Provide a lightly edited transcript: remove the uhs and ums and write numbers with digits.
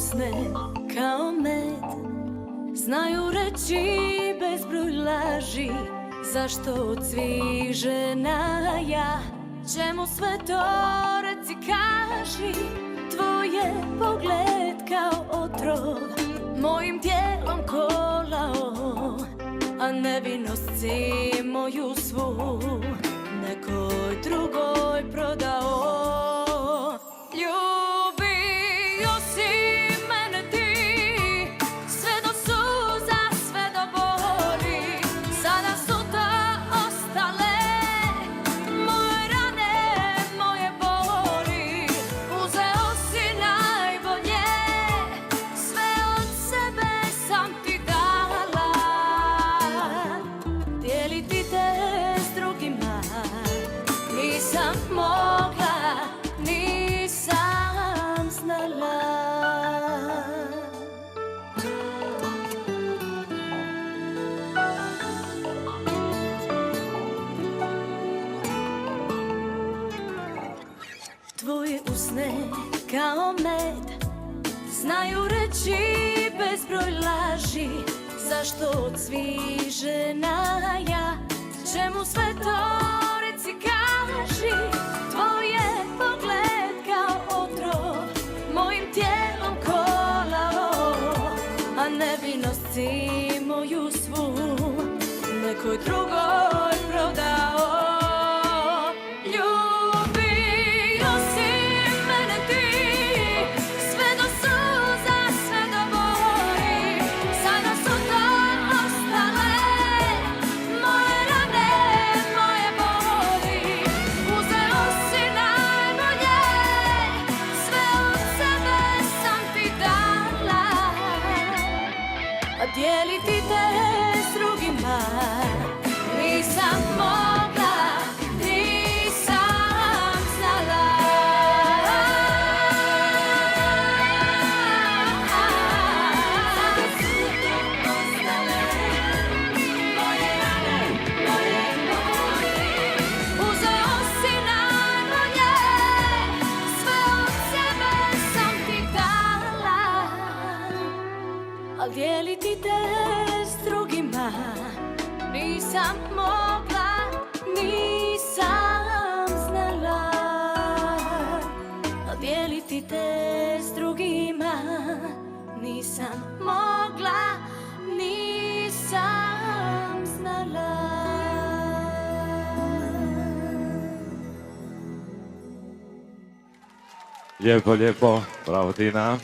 usne kao med, znaju reći bezbroj laži. Zašto cviže na ja? Čemu sve to, reci kaži? Tvoj je pogled kao otrov, mojim tijelom kolao, a nevinost si moju svu nekoj drugoj prodao. Ljubio si mene ti, sve do suza, sve do boli. Sada su to ostale moje rane, moje boli. Uzeo si najbolje, sve od sebe sam ti dala. Dijeliti te s drugima nisam mogla, nisam znala. Tvoje usne kao med, znaju reći bezbroj laži. Zašto cviže na ja? Čemu sve to, reci kaži? Tvoj je pogled kao otrov, mojim tijelom kolao, a nevinost si moju svu nekoj drugoj prodao. Ljubio si mene ti, sve do suza, sve do boli. Sada su to ostale moje rane, moje boli. Uzeo si najbolje, sve od sebe sam ti dala. A dijeliti te s drugima nisam mogla, nisam znala. Sada su to ostale moje rane, moje boli. Uzeo si najbolje, sve od sebe sam ti dala. Al dijeliti te s drugima nisam mogla, nisam znala. Al dijeliti te s drugima nisam mogla, nisam znala. Lijepo, lijepo, bravo Tina.